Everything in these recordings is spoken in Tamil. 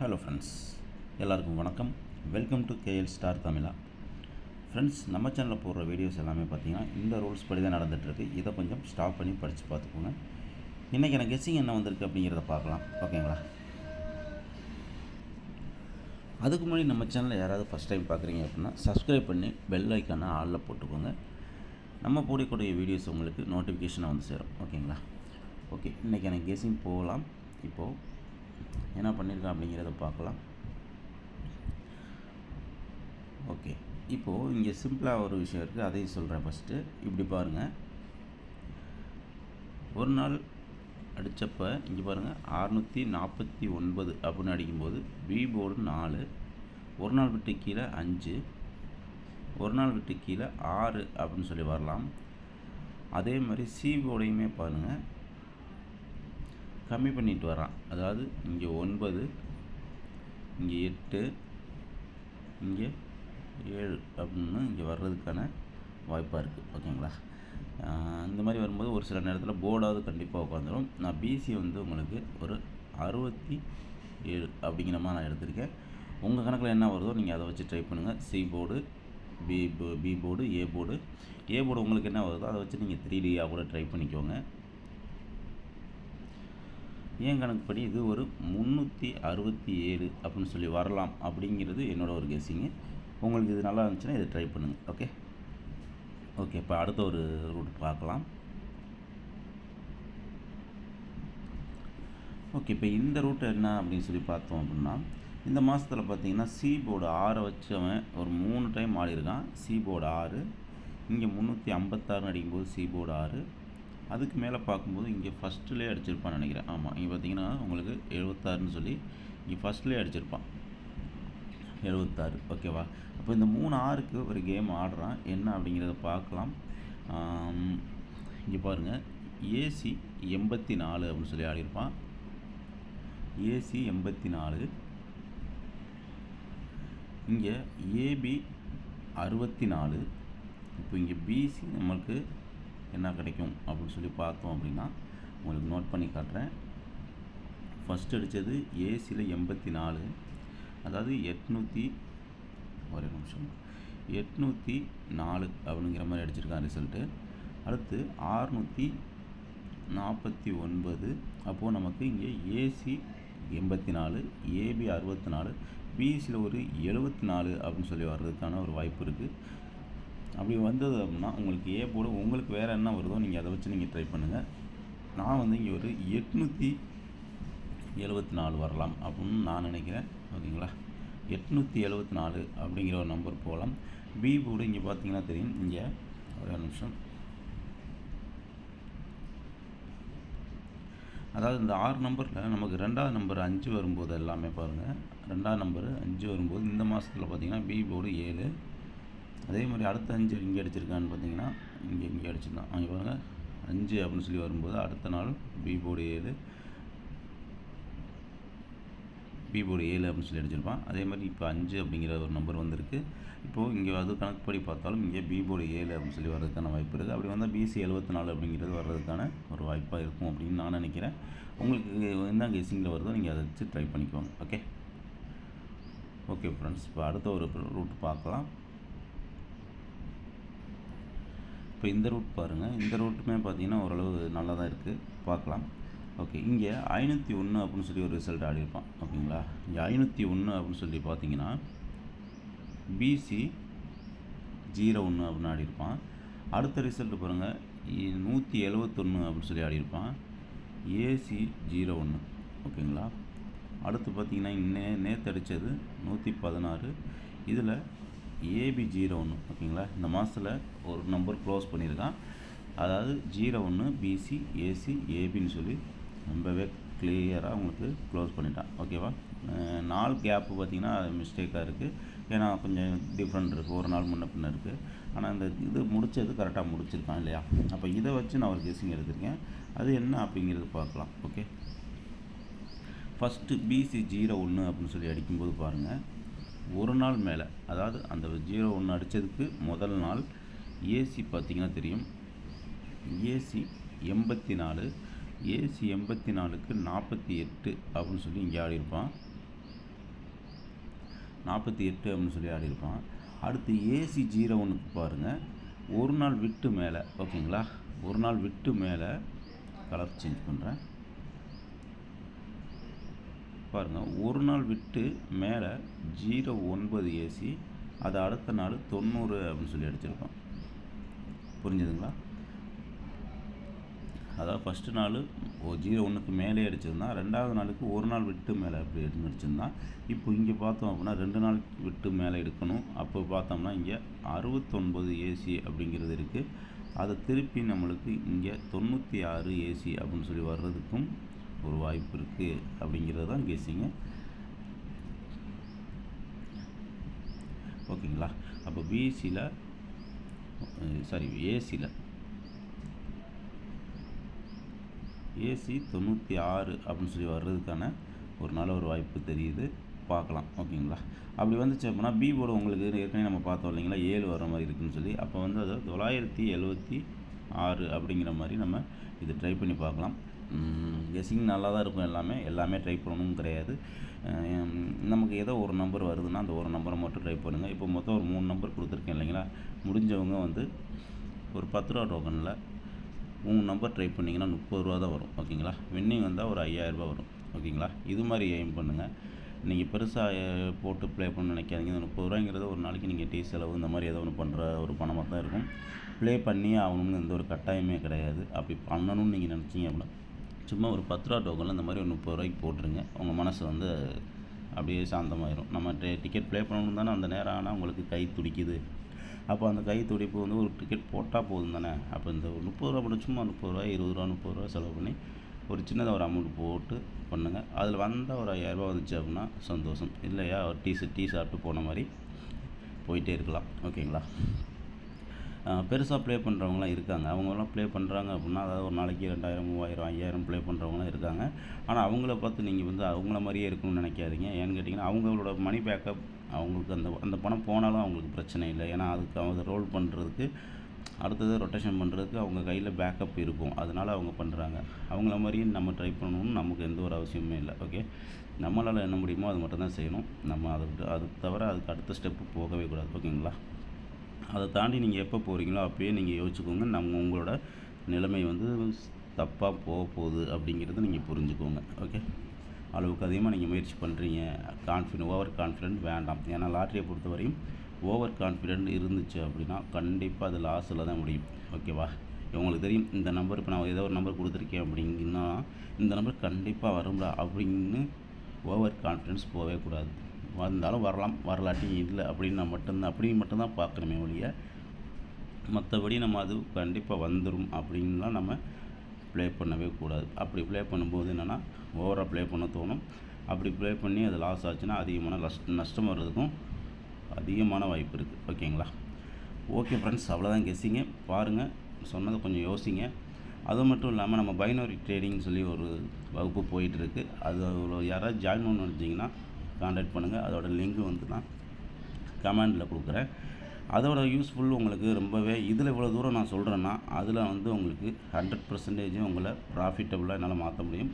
ஹலோ ஃப்ரெண்ட்ஸ், எல்லாருக்கும் வணக்கம். Welcome to KL star Tamizha. Friends, நம்ம சேனலில் போடுற வீடியோஸ் எல்லாமே பார்த்தீங்கன்னா இந்த ரூல்ஸ் படி தான் நடந்துகிட்ருக்கு. இதை கொஞ்சம் ஸ்டாப் பண்ணி படித்து பார்த்துக்கோங்க. இன்றைக்கி எனக்கு கெஸ்ஸிங் என்ன வந்திருக்கு அப்படிங்கிறத பார்க்கலாம். ஓகேங்களா? அதுக்கு முன்னாடி நம்ம சேனலில் யாராவது ஃபஸ்ட் டைம் பார்க்குறீங்க அப்படின்னா சப்ஸ்கிரைப் பண்ணி பெல் ஐக்கானை ஆளில் போட்டுக்கோங்க. நம்ம போடக்கூடிய வீடியோஸ் உங்களுக்கு நோட்டிஃபிகேஷனாக வந்து சேரும். ஓகேங்களா? ஓகே, இன்றைக்கி எனக்கு கெஸ்ஸிங் போகலாம். இப்போது என்ன பண்ணியிருக்கேன் அப்படிங்கிறத பார்க்கலாம். ஓகே, இப்போது இங்கே சிம்பிளாக ஒரு விஷயம் இருக்குது, அதையும் சொல்கிறேன். ஃபஸ்ட்டு இப்படி பாருங்கள். ஒரு நாள் அடித்தப்போ இங்கே பாருங்கள் 649 அப்படின்னு அடிக்கும்போது பி போர்டு 4, ஒரு நாள் விட்டு கீழே 5, ஒரு நாள் விட்டு கீழே 6 அப்படின்னு சொல்லி வரலாம். அதே மாதிரி சி போர்டையுமே பாருங்கள், கம்மி பண்ணிட்டு வரான். அதாவது இங்கே 9, இங்கே 8, இங்கே 7 அப்படின்னு இங்கே வர்றதுக்கான வாய்ப்பாக இருக்குது. ஓகேங்களா? இந்த மாதிரி வரும்போது ஒரு சில நேரத்தில் போர்டாவது கண்டிப்பாக உட்காந்துரும். நான் பிசி வந்து உங்களுக்கு ஒரு 67 அப்படிங்கிற மாதிரி நான் எடுத்திருக்கேன். உங்கள் கணக்கில் என்ன வருதோ நீங்கள் அதை வச்சு ட்ரை பண்ணுங்கள். C board, B board, A board உங்களுக்கு என்ன வருதோ அதை வச்சு நீங்கள் 3Dயாக கூட ட்ரை பண்ணிக்கோங்க. என் கணக்குப்படி இது ஒரு 367 அப்படின்னு சொல்லி வரலாம் அப்படிங்கிறது என்னோட ஒரு கெஸ்ஸிங்கு. உங்களுக்கு இது நல்லா இருந்துச்சுன்னா இதை ட்ரை பண்ணுங்கள். ஓகே, இப்போ அடுத்த ஒரு ரூட் பார்க்கலாம். ஓகே, இப்போ இந்த ரூட் என்ன அப்படின்னு சொல்லி பார்த்தோம் அப்படின்னா, இந்த மாதத்தில் பார்த்தீங்கன்னா சி போர்டு 6 வச்சவன் ஒரு 3 டைம் ஆடிருக்கான். சி போர்டு 6, இங்கே 356 அடிக்கும்போது சி போர்டு 6, அதுக்கு மேலே பார்க்கும்போது இங்கே ஃபஸ்ட்டுலேயே அடிச்சிருப்பான்னு நினைக்கிறேன். ஆமாம், இங்கே பார்த்தீங்கன்னா உங்களுக்கு 76ன்னு சொல்லி இங்கே ஃபஸ்ட்லேயே அடிச்சிருப்பான் 76. ஓகேவா? அப்போ இந்த 3-6க்கு ஒரு கேம் ஆடுறான். என்ன அப்படிங்கிறத பார்க்கலாம். இங்கே பாருங்கள், ஏசி 84 அப்படின்னு சொல்லி ஆடிருப்பான். ஏசி 84, இங்கே ஏபி 64. இப்போ இங்கே பிசி நம்மளுக்கு என்ன கிடைக்கும் அப்படின்னு சொல்லி பார்த்தோம் அப்படின்னா உங்களுக்கு நோட் பண்ணி காட்டுறேன். ஃபஸ்ட் அடித்தது ஏசியில் 84, அதாவது 804 அப்படிங்கிற மாதிரி அடிச்சிருக்கான் ரிசல்ட்டு. அடுத்து 649. அப்போது நமக்கு இங்கே ஏசி 84, ஏபி 64, பிசியில் ஒரு 74 அப்படின்னு சொல்லி வர்றதுக்கான ஒரு வாய்ப்பு இருக்குது. அப்படி வந்தது அப்படின்னா உங்களுக்கு ஏ போர்டு உங்களுக்கு வேறு என்ன வருதோ நீங்கள் அதை வச்சு நீங்கள் ட்ரை பண்ணுங்கள். நான் வந்து இங்கே ஒரு 874 வரலாம் அப்படின்னு நான் நினைக்கிறேன். ஓகேங்களா? 874 அப்படிங்கிற ஒரு நம்பர் போகலாம். பி போர்டு இங்கே பார்த்தீங்கன்னா தெரியும். இங்கே ஒரு நிமிஷம், அதாவது இந்த 6 நம்பரில் நமக்கு 2வது நம்பர் 5 வரும்போது எல்லாமே பாருங்கள், 2வது நம்பர் 5 வரும்போது இந்த மாதத்தில் பார்த்தீங்கன்னா பி போர்டு 7, அதே மாதிரி அடுத்த 5 இங்கே அடிச்சிருக்கான்னு பார்த்தீங்கன்னா இங்கே அடிச்சிருந்தான். அங்கே பாருங்கள் 5 அப்படின்னு சொல்லி வரும்போது அடுத்த நாள் பி போர்டு 7 அப்படின்னு சொல்லி அடிச்சிருப்பான். அதே மாதிரி இப்போ 5 அப்படிங்கிற ஒரு நம்பர் வந்திருக்கு. இப்போது இங்கே அது கணக்குப்படி பார்த்தாலும் இங்கே பி போர்டு 7 அப்படின்னு சொல்லி வர்றதுக்கான வாய்ப்பு இருக்குது. அப்படி வந்தால் பிசி 74 அப்படிங்கிறது வர்றதுக்கான ஒரு வாய்ப்பாக இருக்கும் அப்படின்னு நான் நினைக்கிறேன். உங்களுக்கு என்ன கெஸ்ஸிங்கில் வருதோ நீங்கள் அதை வச்சு ட்ரை பண்ணிக்கோங்க. ஓகே ஃப்ரெண்ட்ஸ், இப்போ அடுத்த ஒரு ரூட் பார்க்கலாம். இப்போ இந்த ரூட் பாருங்கள். இந்த ரூட்டுமே பார்த்தீங்கன்னா ஓரளவு நல்லா தான் இருக்குது, பார்க்கலாம். ஓகே, இங்கே 501 அப்படின்னு சொல்லி ஒரு ரிசல்ட் ஆடிருப்பான். ஓகேங்களா? இங்கே 501 அப்படின்னு சொல்லி பார்த்தீங்கன்னா பிசி 01 அப்படின்னு ஆடிருப்பான். அடுத்த ரிசல்ட்டு பாருங்கள் 171 அப்படின்னு சொல்லி ஆடிருப்பான். ஏசி 01. ஓகேங்களா? அடுத்து பார்த்தீங்கன்னா நேற்று அடித்தது 116, இதில் ஏபி 01. ஓகேங்களா? இந்த மாதத்தில் ஒரு நம்பர் க்ளோஸ் பண்ணியிருக்கான். அதாவது 01 பிசி ஏசி ஏபின்னு சொல்லி ரொம்பவே கிளியராக உங்களுக்கு க்ளோஸ் பண்ணிட்டான். ஓகேவா? 4 கேப்பு பார்த்திங்கன்னா மிஸ்டேக்காக இருக்குது. ஏன்னா கொஞ்சம் டிஃப்ரெண்ட் இருக்குது, ஒரு நாள் முன்ன பின்ன இருக்குது. ஆனால் இந்த இது முடித்தது கரெக்டாக முடிச்சிருக்கான் இல்லையா? அப்போ இதை வச்சு நான் ஒரு கெஸ்ஸிங் எடுத்திருக்கேன். அது என்ன அப்படிங்கிறது பார்க்கலாம். ஓகே, ஃபஸ்ட்டு பிசி 01 அப்படின்னு சொல்லி அடிக்கும்போது பாருங்கள், ஒரு நாள் மேலே, அதாவது அந்த 01 அடித்ததுக்கு முதல் நாள் ஏசி பார்த்திங்கன்னா தெரியும். ஏசி 84, ஏசி 84க்கு 48 அப்படின்னு சொல்லி இங்கே ஆடிருப்பான். 48 அப்படின்னு சொல்லி ஆடியிருப்பான். அடுத்து ஏசி 01க்கு பாருங்கள், ஒரு நாள் விட்டு மேலே, ஓகேங்களா, ஒரு நாள் விட்டு மேலே கலர் சேஞ்ச் பண்ணுறேன் பாருங்கள், ஒரு நாள் விட்டு மேலே 09 ஏசி, அது அடுத்த நாள் 90 அப்படின்னு சொல்லி அடிச்சிருக்கோம். புரிஞ்சுதுங்களா? அதாவது ஃபஸ்ட்டு நாள் 01க்கு மேலே அடிச்சிருந்தான், ரெண்டாவது நாளுக்கு ஒரு நாள் விட்டு மேலே அப்படி அடிச்சிருந்தான். இப்போ இங்கே பார்த்தோம் அப்படின்னா 2 நாள் விட்டு மேலே எடுக்கணும். அப்போ பார்த்தோம்னா இங்கே 69 ஏசி அப்படிங்கிறது இருக்குது. அதை திருப்பி நம்மளுக்கு இங்கே 96 ஏசி அப்படின்னு சொல்லி வர்றதுக்கும் ஒரு வாய்ப்பு இருக்குது அப்படிங்கிறது தான் கெஸ்ஸிங்க. ஓகேங்களா? அப்போ பிசியில் ஏசி 96 அப்படின்னு சொல்லி வர்றதுக்கான ஒரு நல்ல ஒரு வாய்ப்பு தெரியுது, பார்க்கலாம். ஓகேங்களா? அப்படி வந்துச்சு அப்படின்னா பி போர்டு உங்களுக்கு ஏற்கனவே நம்ம பார்த்தோம் இல்லைங்களா, 7 வர மாதிரி இருக்குதுன்னு சொல்லி. அப்போ வந்து அது 976 அப்படிங்கிற மாதிரி நம்ம இது ட்ரை பண்ணி பார்க்கலாம். கெஸ்ஸிங் நல்லா தான் இருக்கும். எல்லாமே ட்ரை பண்ணணும் கிடையாது. நமக்கு ஏதோ ஒரு நம்பர் வருதுன்னா அந்த ஒரு நம்பரை மட்டும் ட்ரை பண்ணுங்கள். இப்போ மொத்தம் ஒரு 3 நம்பர் கொடுத்துருக்கேன் இல்லைங்களா, முடிஞ்சவங்க வந்து ஒரு 10 ரூபா டோக்கனில் 3 நம்பர் ட்ரை பண்ணிங்கன்னா 30 ரூபா தான் வரும். ஓகேங்களா? வின்னிங் வந்தால் ஒரு 5000 ரூபா வரும். ஓகேங்களா? இது மாதிரி எய்ம் பண்ணுங்கள். நீங்கள் பெருசாக போட்டு ப்ளே பண்ண நினைக்காதீங்க. இந்த 30 ரூபாய்ங்கிறது ஒரு நாளைக்கு நீங்கள் டீ செலவு இந்த மாதிரி ஏதோ ஒன்று பண்ணுற ஒரு பணமாக தான் இருக்கும். ப்ளே பண்ணியே ஆகணும்னு எந்த ஒரு கட்டாயமே கிடையாது. அப்படி பண்ணணும்னு நீங்கள் நினச்சிங்க அப்படின்னா சும்மா ஒரு 10 ரூபா டோக்கனில் இந்த மாதிரி ஒரு 30 ரூபாய்க்கு போட்டுருங்க. உங்கள் மனசு வந்து அப்படியே சாந்தமாயிரும். நம்ம டிக்கெட் ப்ளே பண்ணணும் தானே, அந்த நேரம் ஆனால் உங்களுக்கு கை துடிக்குது. அப்போ அந்த கை துடிப்பு வந்து ஒரு டிக்கெட் போட்டால் போதும் தானே. அப்போ இந்த 30 ரூபா மட்டும் சும்மா 30 ரூபா 20 ரூபா 30 ரூபா செலவு பண்ணி ஒரு சின்னதாக ஒரு அமௌண்ட் போட்டு பண்ணுங்கள். அதில் வந்தால் ஒரு 5000 ரூபா வந்துச்சு அப்படின்னா சந்தோஷம். இல்லையா, ஒரு டீ சாப்பிட்டு போன மாதிரி போயிட்டே இருக்கலாம். ஓகேங்களா? பெருசாக ப்ளே பண்ணுறவங்களாம் இருக்காங்க. அவங்களாம் ப்ளே பண்ணுறாங்க அப்படின்னா அதாவது ஒரு நாளைக்கு 2000 3000 5000 ப்ளே பண்ணுறவங்களாம் இருக்காங்க. ஆனால் அவங்கள பார்த்து நீங்கள் வந்து அவங்கள மாதிரியே இருக்கணும்னு நினைக்காதீங்க. ஏன்னு கேட்டிங்கன்னா அவங்களோட மணி பேக்கப் அவங்களுக்கு அந்த பணம் போனாலும் அவங்களுக்கு பிரச்சனை இல்லை. ஏன்னா அதுக்கு அவங்க ரோல் பண்ணுறதுக்கு அடுத்தது ரொட்டேஷன் பண்ணுறதுக்கு அவங்க கையில் பேக்கப் இருக்கும். அதனால் அவங்க பண்ணுறாங்க. அவங்கள மாதிரியும் நம்ம ட்ரை பண்ணணும்னு நமக்கு எந்த ஒரு அவசியமே இல்லை. ஓகே, நம்மளால் என்ன முடியுமோ அது மட்டும் தான் செய்யணும். நம்ம அது தவிர அதுக்கு அடுத்த ஸ்டெப்பு போகவே கூடாது. ஓகேங்களா? அதை தாண்டி நீங்கள் எப்போ போகிறீங்களோ அப்போயே நீங்கள் யோசிச்சுக்கோங்க, உங்களோட நிலைமை வந்து தப்பாக போகுது அப்படிங்கிறத நீங்கள் புரிஞ்சுக்கோங்க. ஓகே, அளவுக்கு அதிகமாக நீங்கள் முயற்சி பண்ணுறீங்க, ஓவர் கான்ஃபிடென்ட் வேண்டாம். ஏன்னா லாட்ரியை பொறுத்தவரையும் ஓவர் கான்ஃபிடென்ட் இருந்துச்சு அப்படின்னா கண்டிப்பாக அது லாஸில் தான் முடியும். ஓகேவா? உங்களுக்கு தெரியும் இந்த நம்பர், இப்போ நான் ஏதோ ஒரு நம்பர் கொடுத்துருக்கேன் அப்படிங்கன்னா இந்த நம்பர் கண்டிப்பாக வரும்டா அப்படின்னு ஓவர் கான்ஃபிடென்ஸ் போகவே கூடாது. வந்தாலும் வரலாம், வரலாட்டி இல்லை அப்படின்னு மட்டும்தான் பார்க்கணுமே ஒழிய மற்றபடி நம்ம அது கண்டிப்பாக வந்துடும் அப்படின்லாம் நம்ம ப்ளே பண்ணவே கூடாது. அப்படி ப்ளே பண்ணும்போது என்னென்னா ஓவராக ப்ளே பண்ண தோணும். அப்படி ப்ளே பண்ணி அது லாஸ் ஆச்சுன்னா அதிகமான நஷ்டம் வர்றதுக்கும் அதிகமான வாய்ப்பு இருக்குது. ஓகேங்களா? ஓகே ஃப்ரெண்ட்ஸ், அவ்வளோதான் கெஸ்ஸிங்க. பாருங்கள், சொன்னதை கொஞ்சம் யோசிங்க. அது மட்டும் இல்லாமல் நம்ம பைனரி ட்ரேடிங் சொல்லி ஒரு வகுப்பு போயிட்டுருக்கு. அது யாராவது ஜாயின் பண்ணணும்னு நினச்சிங்கன்னா கான்டாக்ட் பண்ணுங்கள். அதோட லிங்க் வந்து நான் கமெண்டில் கொடுக்குறேன். அதோட யூஸ்ஃபுல் உங்களுக்கு ரொம்பவே இதில் இவ்வளோ தூரம் நான் சொல்கிறேன்னா அதில் வந்து உங்களுக்கு 100% உங்களை ப்ராஃபிட்டபுளாக என்னால் மாற்ற முடியும்.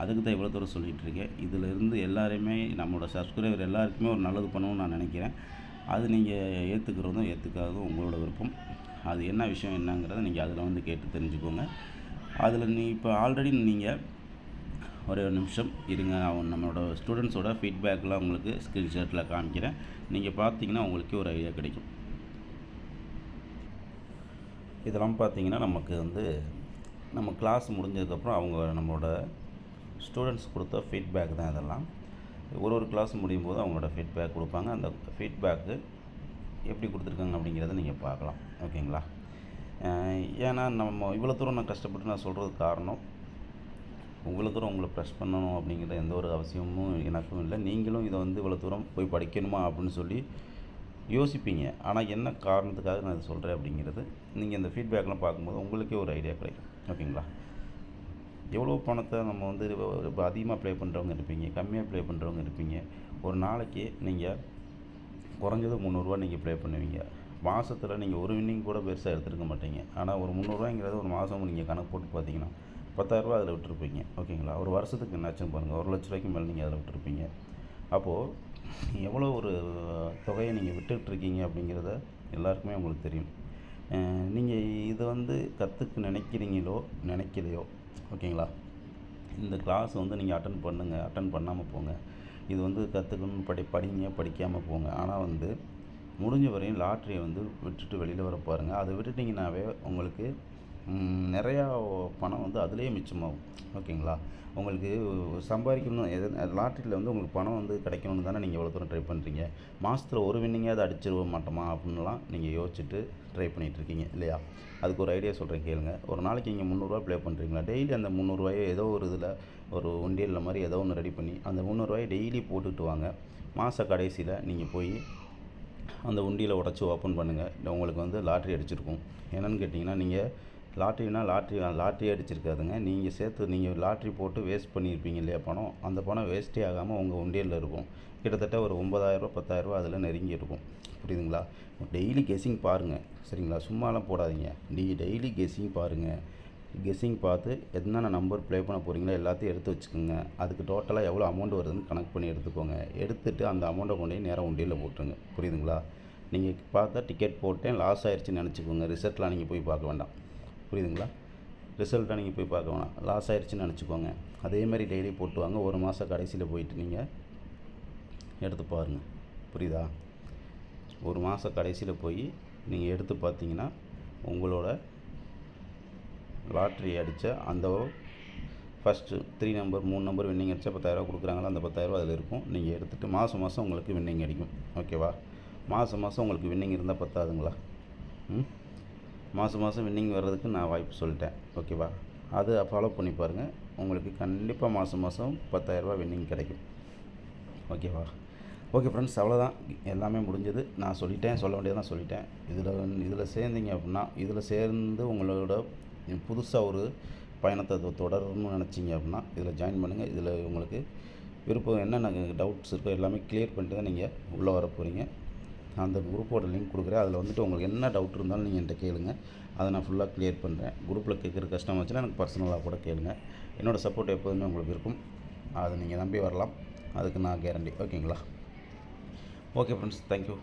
அதுக்கு தான் இவ்வளோ தூரம் சொல்லிகிட்ருக்கேன். இதில் இருந்து எல்லாருமே நம்மளோட சப்ஸ்கிரைபர் எல்லாருக்குமே ஒரு நல்லது பண்ணணும்னு நான் நினைக்கிறேன். அது நீங்கள் ஏற்றுக்கிறதும் ஏற்றுக்காததும் உங்களோட விருப்பம். அது என்ன விஷயம் என்னங்கிறத நீங்கள் அதில் வந்து கேட்டு தெரிஞ்சுக்கோங்க. அதில் இப்போ ஆல்ரெடி நீங்கள் ஒரே ஒரு நிமிஷம் இருங்க, நம்மளோட ஸ்டூடெண்ட்ஸோட ஃபீட்பேக்கெலாம் உங்களுக்கு ஸ்க்ரீன்ஷாட்டில் காமிக்கிறேன். நீங்கள் பார்த்தீங்கன்னா உங்களுக்கே ஒரு ஐடியா கிடைக்கும். இதெல்லாம் பார்த்தீங்கன்னா நமக்கு வந்து நம்ம கிளாஸ் முடிஞ்சதுக்கப்புறம் நம்மளோட ஸ்டூடெண்ட்ஸ் கொடுத்த ஃபீட்பேக் தான் இதெல்லாம். ஒரு கிளாஸ் முடியும் போது அவங்களோட ஃபீட்பேக் கொடுப்பாங்க. அந்த ஃபீட்பேக்கு எப்படி கொடுத்துருக்காங்க அப்படிங்கிறத நீங்கள் பார்க்கலாம். ஓகேங்களா? ஏன்னா நம்ம இவ்வளோ தூரம் நான் கஷ்டப்பட்டு நான் சொல்கிறதுக்கு காரணம் இவ்வளோ தூரம் உங்களை ப்ரெஸ் பண்ணணும் அப்படிங்கிற எந்த ஒரு அவசியமும் எனக்கும் இல்லை. நீங்களும் இதை வந்து இவ்வளோ தூரம் போய் படிக்கணுமா அப்படின்னு சொல்லி யோசிப்பீங்க. ஆனால் என்ன காரணத்துக்காக நான் இதை சொல்கிறேன் அப்படிங்கிறது நீங்கள் இந்த ஃபீட்பேக்லாம் பார்க்கும்போது உங்களுக்கே ஒரு ஐடியா கிடைக்கும். ஓகேங்களா? எவ்வளோ பணத்தை நம்ம வந்து அதிகமாக ப்ளே பண்ணுறவங்க இருப்பீங்க, கம்மியாக ப்ளே பண்ணுறவங்க இருப்பீங்க. ஒரு நாளைக்கு நீங்கள் குறைஞ்சது 300 ரூபா நீங்கள் ப்ளே பண்ணுவீங்க. மாதத்தில் நீங்கள் ஒரு வின்னிங் கூட பெருசாக எடுத்துருக்க மாட்டீங்க. ஆனால் ஒரு 300 ரூபாய்ங்கிறது ஒரு மாதம் நீங்கள் கணக்கு போட்டு பார்த்தீங்கன்னா 10,000 ரூபா அதில் விட்டுருப்பீங்க. ஓகேங்களா? ஒரு வருஷத்துக்கு என்னாச்சுன்னு பாருங்கள், 1 லட்ச ரூபாய்க்கு மேலே நீங்கள் அதில் விட்டுருப்பீங்க. அப்போது எவ்வளோ ஒரு தொகையை நீங்கள் விட்டுட்ருக்கீங்க அப்படிங்கிறத எல்லாருக்குமே உங்களுக்கு தெரியும். நீங்கள் இதை வந்து கற்றுக்க நினைக்கிறீங்களோ நினைக்கலையோ, ஓகேங்களா, இந்த கிளாஸ் வந்து நீங்கள் அட்டன் பண்ணுங்கள், அட்டன் பண்ணாமல் போங்க. இது வந்து கற்றுக்கணும்னு படிங்க, படிக்காமல் போங்க. ஆனால் வந்து முடிஞ்ச வரையும் லாட்ரியை வந்து விட்டுட்டு வெளியில் வர பாருங்கள். அதை விட்டுட்டிங்கனாவே உங்களுக்கு நிறையா பணம் வந்து அதிலே மிச்சமாகும். ஓகேங்களா, உங்களுக்கு சம்பாதிக்கணும் லாட்ரியில் வந்து உங்களுக்கு பணம் வந்து கிடைக்கணும்னு தானே நீங்கள் இவ்வளோ தூரம் ட்ரை பண்ணுறீங்க. மாதத்தில் ஒரு வின்னிங்காவது அடிச்சிருவ மாட்டோமா அப்படின்லாம் நீங்கள் யோசிச்சுட்டு ட்ரை பண்ணிகிட்ருக்கீங்க இல்லையா? அதுக்கு ஒரு ஐடியா சொல்கிறேன் கேளுங்க. ஒரு நாளைக்கு நீங்கள் 300 ப்ளே பண்ணுறீங்களா? டெய்லி அந்த 300 ஏதோ ஒரு இதில் ஒரு உண்டியலில் மாதிரி ஏதோ ஒன்று ரெடி பண்ணி அந்த 300 டெய்லி போட்டுக்கிட்டு வாங்க. மாத கடைசியில் நீங்கள் போய் அந்த உண்டியில் உடச்சி ஓப்பன் பண்ணுங்கள். உங்களுக்கு வந்து லாட்ரி அடிச்சிருக்கும். என்னென்னு கேட்டிங்கன்னா, நீங்கள் லாட்ரி அடிச்சிருக்காதுங்க. நீங்கள் லாட்ரி போட்டு வேஸ்ட் பண்ணியிருப்பீங்க இல்லையா பணம், அந்த பணம் வேஸ்ட்டே ஆகாமல் உங்கள் உண்டியலில் இருக்கும். கிட்டத்தட்ட ஒரு 9,000 10,000 அதில் நெருங்கி இருக்கும். புரியுதுங்களா? டெய்லி கெஸ்ஸிங் பாருங்கள், சரிங்களா? சும்மாலாம் போடாதீங்க. டெய்லி கெஸ்ஸிங் பாருங்கள். கெஸ்ஸிங் பார்த்து என்னென்ன நம்பர் ப்ளே பண்ண போகிறீங்களோ எல்லாத்தையும் எடுத்து வச்சுக்கோங்க. அதுக்கு டோட்டலாக எவ்வளோ அமௌண்ட் வருதுன்னு கணக்கு பண்ணி எடுத்துக்கோங்க. எடுத்துகிட்டு அந்த அமௌண்ட்டை கொண்டு போய் நேராக உண்டியலில் போட்டுருங்க. புரியுதுங்களா? நீங்கள் பார்த்தா டிக்கெட் போட்டேன் லாஸ் ஆயிடுச்சுன்னு நினச்சிக்கோங்க. ரிசல்ட்லாம் நீங்கள் போய் பார்க்க வேண்டாம். புரியுதுங்களா? ரிசல்ட்டை நீங்கள் போய் பார்க்க வேணாம். லாஸ் ஆயிடுச்சுன்னு நினச்சிக்கோங்க. அதேமாதிரி டெய்லி போட்டு வாங்க. ஒரு மாத கடைசியில் போயிட்டு நீங்கள் எடுத்து பாருங்கள். புரியுதா? ஒரு மாத கடைசியில் போய் நீங்கள் எடுத்து பார்த்தீங்கன்னா உங்களோட லாட்ரி அடித்த அந்த ஃபஸ்ட்டு 3 நம்பர் 3 நம்பர் வின்னிங் அடித்தா 10,000 கொடுக்குறாங்களா, அந்த 10,000 அதில் இருக்கும். நீங்கள் எடுத்துகிட்டு மாதம் உங்களுக்கு வின்னிங் அடிக்கும். ஓகேவா? மாதம் உங்களுக்கு வின்னிங் இருந்தால் பத்தாதுங்களா? மாதம் வின்னிங் வர்றதுக்கு நான் வாய்ப்பு சொல்லிட்டேன். ஓகேவா? அதை ஃபாலோ பண்ணி பாருங்கள். உங்களுக்கு கண்டிப்பாக மாதம் 10,000 வின்னிங் கிடைக்கும். ஓகேவா? ஓகே ஃப்ரெண்ட்ஸ், அவ்வளோதான். எல்லாமே முடிஞ்சது. நான் சொல்லிட்டேன், சொல்ல வேண்டியதான் சொல்லிட்டேன். இதில் சேர்ந்தீங்க அப்படின்னா, இதில் சேர்ந்து உங்களோட புதுசாக ஒரு பயணத்தை தொடரணும்னு நினச்சிங்க அப்படின்னா இதில் ஜாயின் பண்ணுங்கள். இதில் உங்களுக்கு விருப்பம் என்னென்ன டவுட்ஸ் இருக்கோ எல்லாமே கிளியர் பண்ணிட்டு தான் நீங்கள் உள்ளே வர போகிறீங்க. அந்த குரூப்போட லிங்க் கொடுக்குறேன். அதில் வந்துட்டு உங்களுக்கு என்ன டவுட் இருந்தாலும் நீங்கள் என்கிட்ட கேளுங்க. அதை நான் ஃபுல்லாக கிளியர் பண்ணுறேன். குரூப்பில் கேட்குற கஷ்டம் வச்சுன்னா எனக்கு பர்சனலாக கூட கேளுங்க. என்னோடய சப்போர்ட் எப்போதுமே உங்களுக்கு இருக்கும். அதை நீங்கள் நம்பி வரலாம். அதுக்கு நான் கேரண்டி. ஓகேங்களா? Okay friends, thank you.